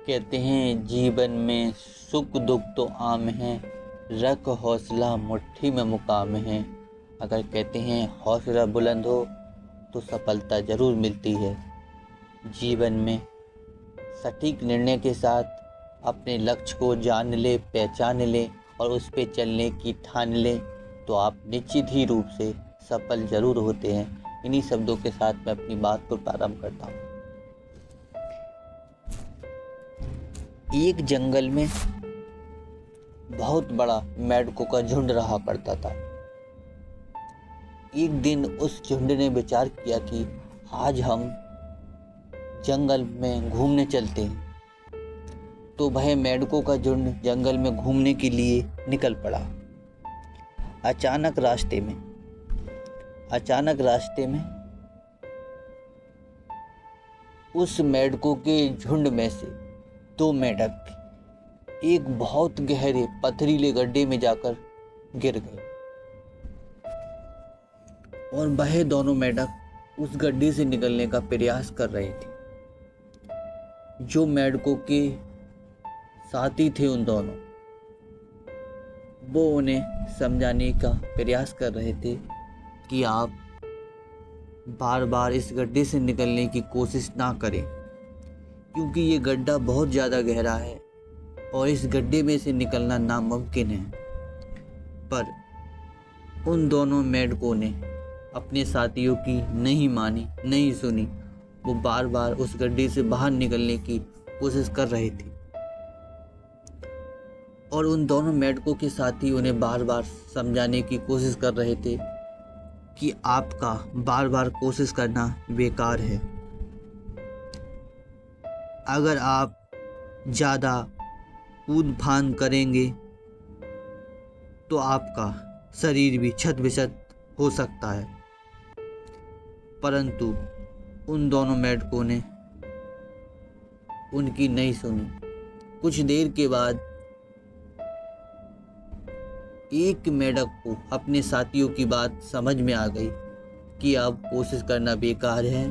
कहते हैं जीवन में सुख दुख तो आम है, रख हौसला मुट्ठी में मुकाम है। अगर कहते हैं हौसला बुलंद हो तो सफलता ज़रूर मिलती है। जीवन में सटीक निर्णय के साथ अपने लक्ष्य को जान ले, पहचान ले और उस पे चलने की ठान ले तो आप निश्चित ही रूप से सफल ज़रूर होते हैं। इन्हीं शब्दों के साथ मैं अपनी बात को प्रारंभ करता हूँ। एक जंगल में बहुत बड़ा मेंढकों का झुंड रहा करता था। एक दिन उस झुंड ने विचार किया कि आज हम जंगल में घूमने चलते हैं। तो वह मेंढकों का झुंड जंगल में घूमने के लिए निकल पड़ा। अचानक रास्ते में उस मेंढकों के झुंड में से दो मेंढक एक बहुत गहरे पथरीले गड्ढे में जाकर गिर गए और वह दोनों मेंढक उस गड्ढे से निकलने का प्रयास कर रहे थे। जो मेंढकों के साथी थे उन दोनों, वो उन्हें समझाने का प्रयास कर रहे थे कि आप बार बार इस गड्ढे से निकलने की कोशिश ना करें, क्योंकि ये गड्ढा बहुत ज़्यादा गहरा है और इस गड्ढे में से निकलना नामुमकिन है। पर उन दोनों मेंढकों ने अपने साथियों की नहीं मानी, नहीं सुनी। वो बार बार उस गड्ढे से बाहर निकलने की कोशिश कर रहे थे और उन दोनों मेंढकों के साथी उन्हें बार बार समझाने की कोशिश कर रहे थे कि आपका बार बार कोशिश करना बेकार है। अगर आप ज़्यादा कूद फान करेंगे तो आपका शरीर भी छत-बिछत हो सकता है। परंतु उन दोनों मेंढकों ने उनकी नहीं सुनी। कुछ देर के बाद एक मेंढक को अपने साथियों की बात समझ में आ गई कि अब कोशिश करना बेकार है,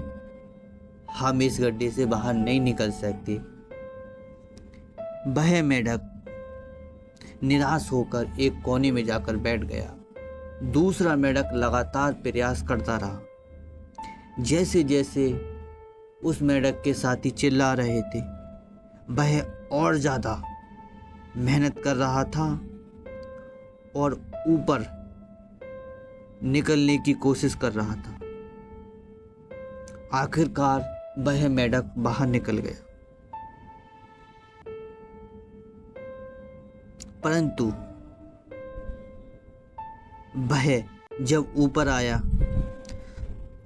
हम इस गड्ढे से बाहर नहीं निकल सकते। वह मेंढक निराश होकर एक कोने में जाकर बैठ गया। दूसरा मेंढक लगातार प्रयास करता रहा। जैसे जैसे उस मेंढक के साथी चिल्ला रहे थे, वह और ज़्यादा मेहनत कर रहा था और ऊपर निकलने की कोशिश कर रहा था। आखिरकार वह मेंढक बाहर निकल गया। परंतु वह जब ऊपर आया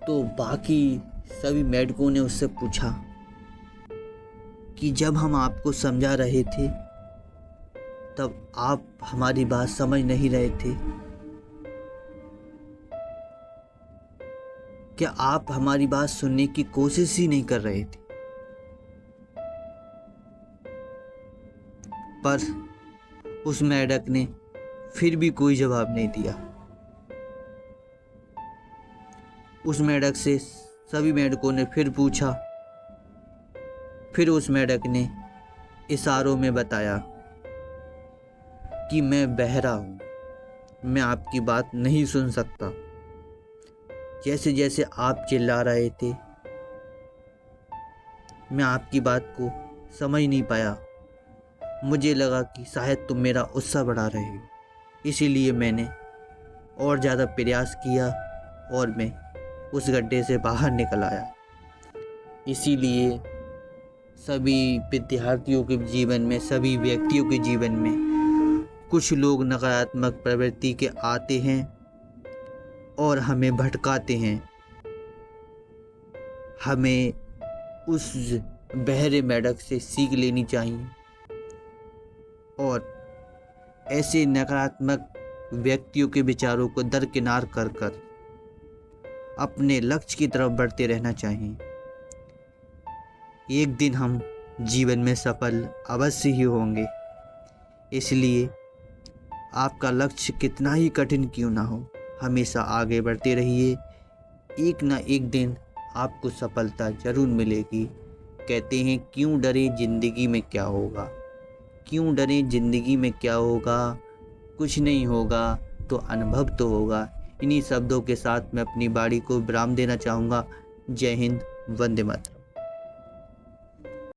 तो बाकी सभी मेंढकों ने उससे पूछा कि जब हम आपको समझा रहे थे तब आप हमारी बात समझ नहीं रहे थे। क्या आप हमारी बात सुनने की कोशिश ही नहीं कर रहे थे? पर उस मेंढक ने फिर भी कोई जवाब नहीं दिया। उस मेंढक से सभी मेंढकों ने फिर पूछा। फिर उस मेंढक ने इशारों में बताया कि मैं बहरा हूँ, मैं आपकी बात नहीं सुन सकता। जैसे जैसे आप चिल्ला रहे थे, मैं आपकी बात को समझ नहीं पाया। मुझे लगा कि शायद तुम मेरा उत्साह बढ़ा रहे हो, इसीलिए मैंने और ज़्यादा प्रयास किया और मैं उस गड्ढे से बाहर निकल आया। इसीलिए सभी विद्यार्थियों के जीवन में, सभी व्यक्तियों के जीवन में कुछ लोग नकारात्मक प्रवृत्ति के आते हैं और हमें भटकाते हैं। हमें उस बहरे मेंढक से सीख लेनी चाहिए और ऐसे नकारात्मक व्यक्तियों के विचारों को दरकिनार कर कर अपने लक्ष्य की तरफ बढ़ते रहना चाहिए। एक दिन हम जीवन में सफल अवश्य ही होंगे। इसलिए आपका लक्ष्य कितना ही कठिन क्यों ना हो, हमेशा आगे बढ़ते रहिए। एक ना एक दिन आपको सफलता ज़रूर मिलेगी। कहते हैं क्यों डरे जिंदगी में क्या होगा, क्यों डरे जिंदगी में क्या होगा, कुछ नहीं होगा तो अनुभव तो होगा। इन्हीं शब्दों के साथ मैं अपनी बाड़ी को विराम देना चाहूँगा। जय हिंद, वंदे मातरम।